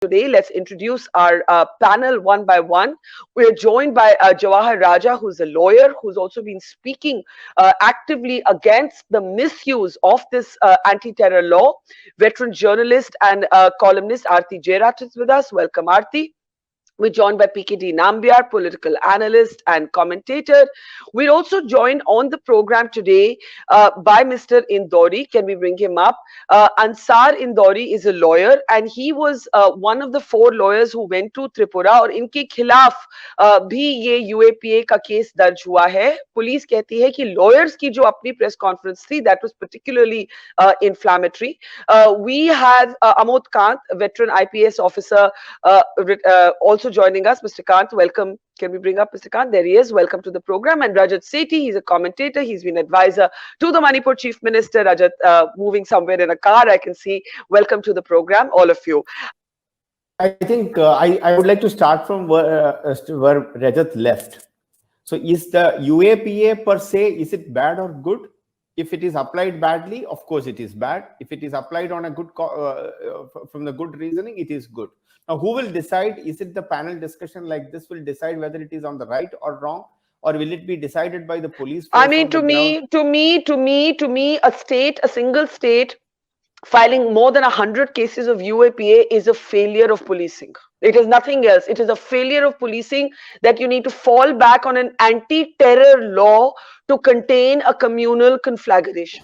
today. Let's introduce our panel one by one. We're joined by Jawahar Raja, who's a lawyer who's also been speaking actively against the misuse of this anti-terror law. Veteran journalist and columnist Aarti Jairat is with us. Welcome, Aarti. We're joined by PKD Nambiar, political analyst and commentator. We're also joined on the program today by Mr. Indori. Can we bring him up? Ansar Indori is a lawyer and he was one of the 4 lawyers who went to Tripura और इनके खिलाफ भी ये UAPA का case दर्ज हुआ है. Police कहती है कि lawyers की जो अपनी press conference थी, that was particularly inflammatory. We have Amod Kant, veteran IPS officer, also joining us. Mr. Kant, welcome. Can we bring up Mr. Kant? There he is. Welcome to the program. And Rajat Sethi, he's a commentator. He's been advisor to the Manipur Chief Minister. Rajat, moving somewhere in a car, I can see. Welcome to the program, all of you. I think I would like to start from where Rajat left. So is the UAPA per se, is it bad or good? If it is applied badly, of course it is bad. If it is applied on a good from the good reasoning, it is good. Now, who will decide? Is it the panel discussion like this will decide whether it is on the right or wrong, or will it be decided by the police? I mean, to me, a single state filing more than 100 cases of UAPA is a failure of policing. It is nothing else. It is a failure of policing that you need to fall back on an anti-terror law to contain a communal conflagration.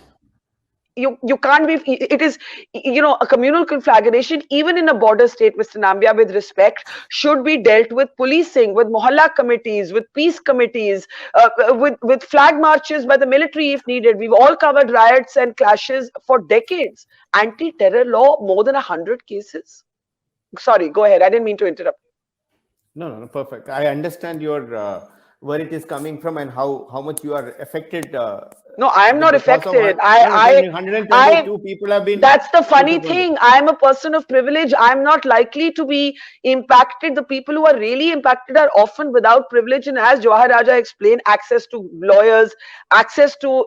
You can't be, it is, a communal conflagration, even in a border state, Mr. Nambiar, with respect, should be dealt with policing, with mohalla committees, with peace committees, with flag marches by the military if needed. We've all covered riots and clashes for decades. Anti-terror law, more than 100 cases. Sorry, go ahead. I didn't mean to interrupt. No, perfect. I understand your where it is coming from and how much you are affected. No, I am not affected. 122 people have been. That's the funny thing. I am a person of privilege. I'm not likely to be impacted. The people who are really impacted are often without privilege. And as Jawahar Raja explained, access to lawyers, access to,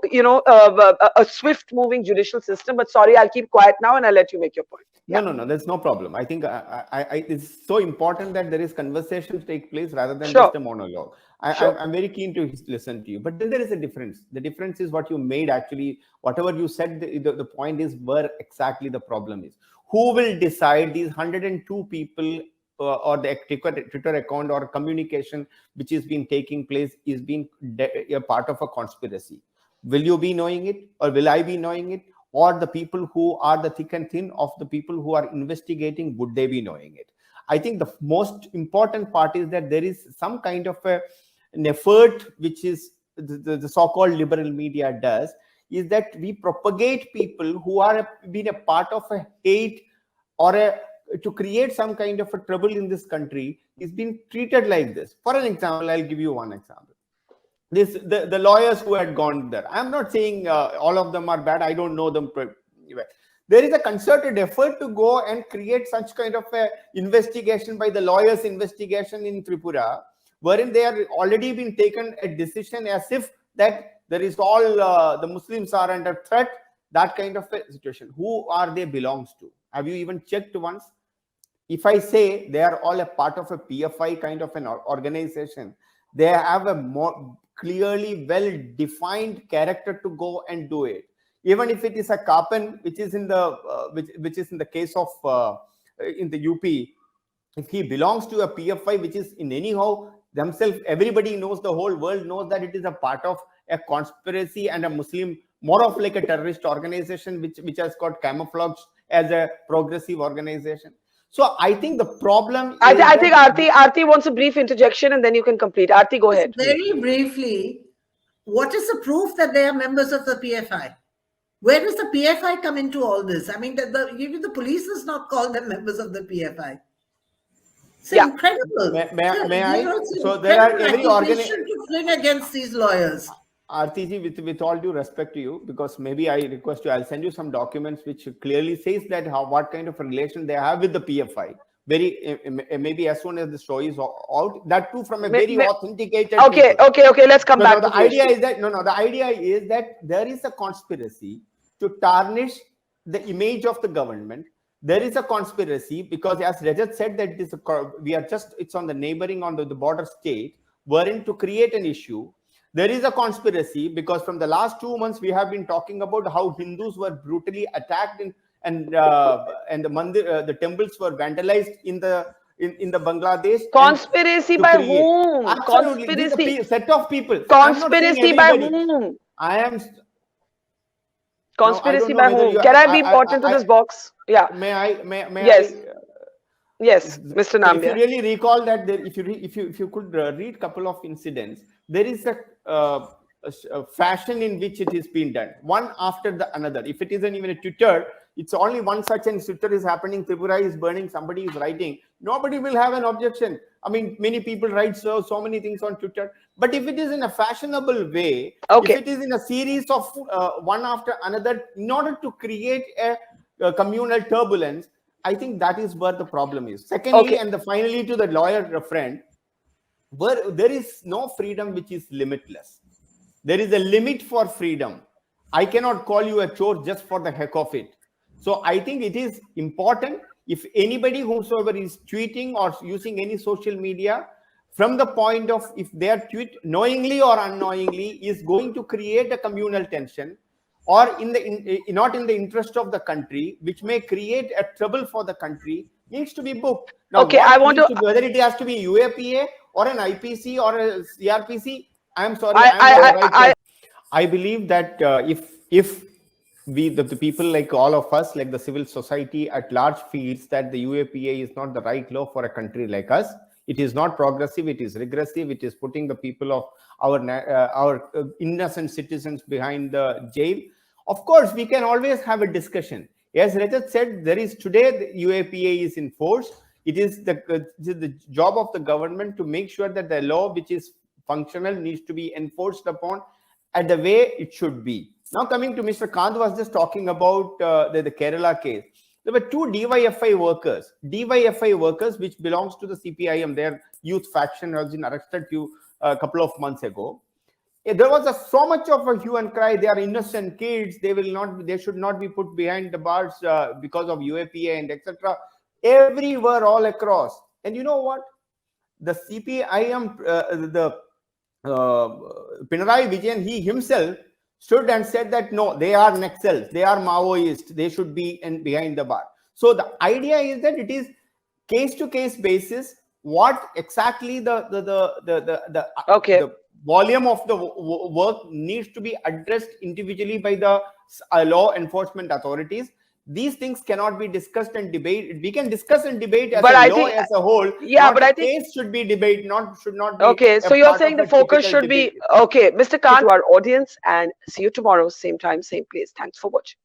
a swift moving judicial system. But sorry, I'll keep quiet now and I'll let you make your point. Yeah. No, there's no problem. I think it's so important that there is conversations take place rather than just a monologue. I'm very keen to listen to you. But then there is a difference. The difference is what you made actually, whatever you said, the point is where exactly the problem is. Who will decide these 102 people or the Twitter account or communication which is being taking place is being a part of a conspiracy? Will you be knowing it or will I be knowing it? Or the people who are the thick and thin of the people who are investigating, would they be knowing it? I think the most important part is that there is some kind of an effort which is the so-called liberal media does, is that we propagate people who are been a part of a hate or to create some kind of a trouble in this country is being treated like this. For an example, I'll give you one example. The lawyers who had gone there. I'm not saying all of them are bad. I don't know them. There is a concerted effort to go and create such kind of a investigation by the lawyers' investigation in Tripura, wherein they are already been taken a decision as if that there is all the Muslims are under threat, that kind of a situation. Who are they belongs to? Have you even checked once? If I say they are all a part of a PFI kind of an organization, they have a more clearly well-defined character to go and do it. Even if it is a Kapan, which is in the which is in the case of in the UP, if he belongs to a PFI, which is in anyhow themselves, everybody knows, the whole world knows that it is a part of a conspiracy and a Muslim, more of like a terrorist organization, which has got camouflaged as a progressive organization. So I think the problem. I think Aarti wants a brief interjection and then you can complete. Aarti, go ahead. Very briefly, what is the proof that they are members of the PFI? Where does the PFI come into all this? I mean, the police does not call them members of the PFI. It's incredible. May I? So there are every organization to fling against these lawyers. Aarti, with all due respect to you, because maybe I request you, I'll send you some documents which clearly says that what kind of a relation they have with the PFI. Maybe as soon as the story is out, that too from a very authenticated. Okay. Let's come back. The idea is that the idea is that there is a conspiracy to tarnish the image of the government, there is a conspiracy because, as Rajat said, that it is we are just, it's on the neighboring, on the border state, wherein to create an issue. There is a conspiracy because from the last 2 months we have been talking about how Hindus were brutally attacked and the mandir, the temples were vandalized in the Bangladesh. Conspiracy to by create, whom? absolutely, these Conspiracy. are set of people. I'm not saying Conspiracy by everybody. whom? I am. Now I don't Conspiracy know by whether whom? you. Can I be important to this box? Yeah. May I? May Yes. I? Yes, Mr. So if you Nambiar. really recall that, there, if you could read couple of incidents, there is a fashion in which it is being done, one after the another. If it isn't even a Twitter, it's only one such, and Twitter is happening, Tripura is burning, somebody is writing, nobody will have an objection. I mean, many people write so many things on Twitter, but if it is in a fashionable way, Okay. if it is in a series of one after another, in order to create a communal turbulence, I think that is where the problem is. Secondly, and finally, to the lawyer friend, where there is no freedom which is limitless. There is a limit for freedom. I cannot call you a chore just for the heck of it. So I think it is important, if anybody whomsoever is tweeting or using any social media, from the point of, if their tweet knowingly or unknowingly is going to create a communal tension, or not in the interest of the country, which may create a trouble for the country, needs to be booked. Now, I want to, whether it has to be UAPA or an IPC or a CRPC, I'm sorry, I believe that if we, the people like all of us, like the civil society at large, feels that the UAPA is not the right law for a country like us, it is not progressive, it is regressive, it is putting the people of our innocent citizens behind the jail. Of course, we can always have a discussion. As Rajat said, there is today the UAPA is in force. It is the job of the government to make sure that the law which is functional needs to be enforced upon at the way it should be. Now, coming to Mr. Kant was just talking about the Kerala case. There were two DYFI workers which belongs to the CPIM, their youth faction, has been arrested a couple of months ago. There was so much of a hue and cry. They are innocent kids. They should not be put behind the bars because of UAPA and etc. Everywhere, all across. And you know what? The CPIM, Pinarayi Vijayan, he himself stood and said that no, they are Naxals, they are Maoists, they should be behind the bar. So the idea is that it is case-to-case basis. What exactly the volume of the work needs to be addressed individually by the law enforcement authorities. These things cannot be discussed and debated. We can discuss and debate as as a whole. Yeah, but I think case should be debated, should not be. Okay, so you're saying the focus should be okay, Mr. Kant, to our audience, and see you tomorrow, same time, same place. Thanks for watching.